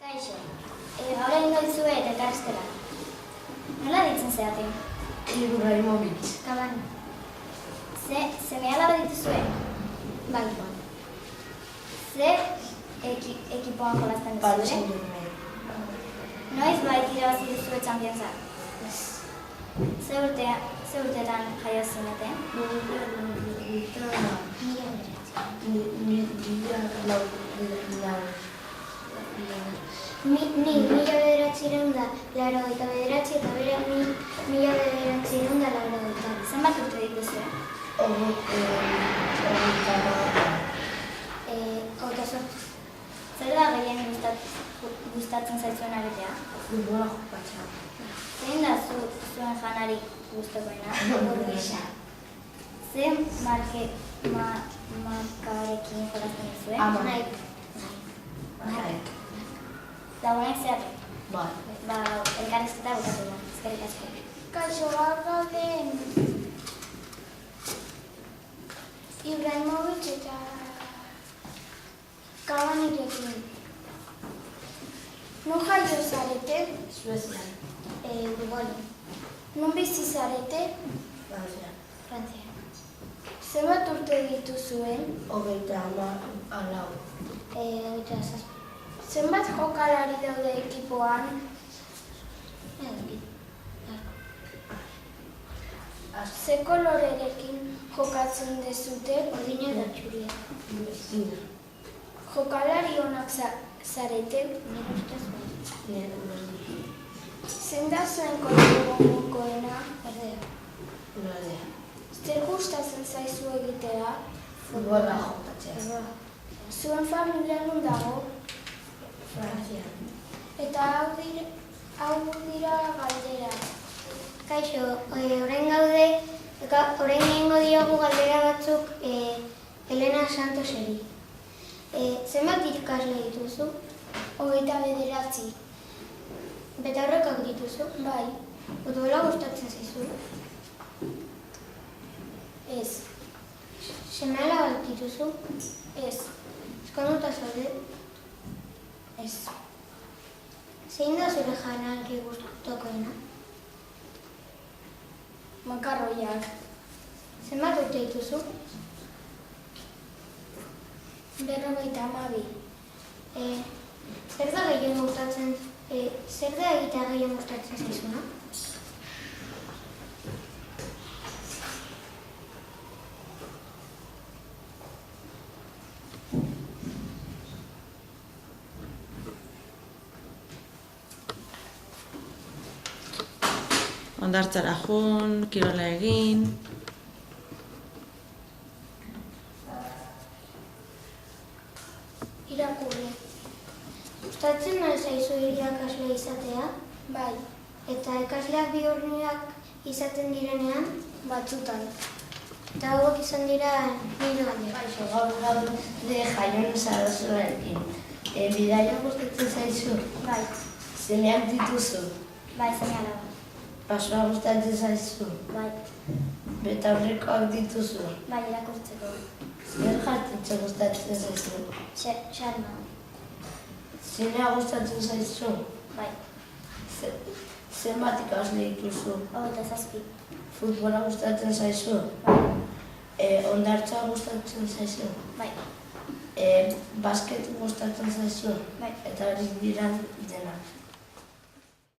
Kaixo, gaur egingo dizuet elkarrezketa. Nola ditzen zeate? Ibrahimovic. Kabani. Seme-alaba dituzue? Bai. Zer ekipoan jolazten Paris duzue? Saint-Germain. Noiz bait irabazi duzue Championsa? Ze urteetan jaio zinete? Ni 1989 eta bera 1990. Zenbat urte dituzue? Hogeita zortzi. Zer da gehien gustatzen zaizuen abetea? Futbola jokatzea. Zein da zuen janari gustukoena? Hamburguesa. Zer markarekin jolazten duzue? Nike. Lagunek zeate? Bai. Elkarrezketa bukatu da. Eskerrik asko. Kaixo, gaur gaude Ibrahimovic eta Cavanirekin. Non jaio zarete? Suezian. Uruguay. Non bizi zarete? Frantzia. Frantzia. Zenbat urte dituzuen? 34. Hogeita zazpi. Zenbat jokalari daude ekipoan? Ze kolorerekin jokatzen dezute? Urdina eta txuria. Zina. Jokalari onak zarete? Nire ustez bai. Zein da zuen kolore gogokoena? Berdea. Berdea. Zer gustatzen zaizu egitea? Futbola jokatzea. Zuen familia non dago? Frantzia. Eta hau dira galdera. Kaixo, orain egingo diogu galdera batzuk Elena Santoseri. Zenbat ikasle dituzu? 29. Betaurrekoak dituzu? Bai, Futbola gustatzen zaizu? ez, Seme-alabak dituzu? ez, Ezkonduta zaude? ez. Zein da zure janari gustukoena? Makarroiak. Zenbat urte dituzu? 52. Zer da egitea gehien gustatzen zaizuna? Hondartzara joan, kirola egin. Irakurri. Gustatzen al zaizu irakasle izatea? Bai, Eta ikasleak bihurriak izaten direnean? batzutan. Eta hauek izan dira nire galdera. Kaixo, gaur gaude Jaion Sarasorekin. Bidaia gustatzen zaizu? Bai. Semeak dituzu? Bai, seme-alaba. Pasoa gustatzen zaizu? Bai. Betaurrekoak dituzu? Bai, irakurtzeko. Zer jartetxe gustatzen zaizu? Xarma. Zinea gustatzen zaizu? Bai. Zenbat ikasle dituzu? 27. Futbola gustatzen zaizu? Bai. Hondartza gustatzen zaizu? Bai. Basket gustatzen zaizu? Bai. Eta hori dira denak.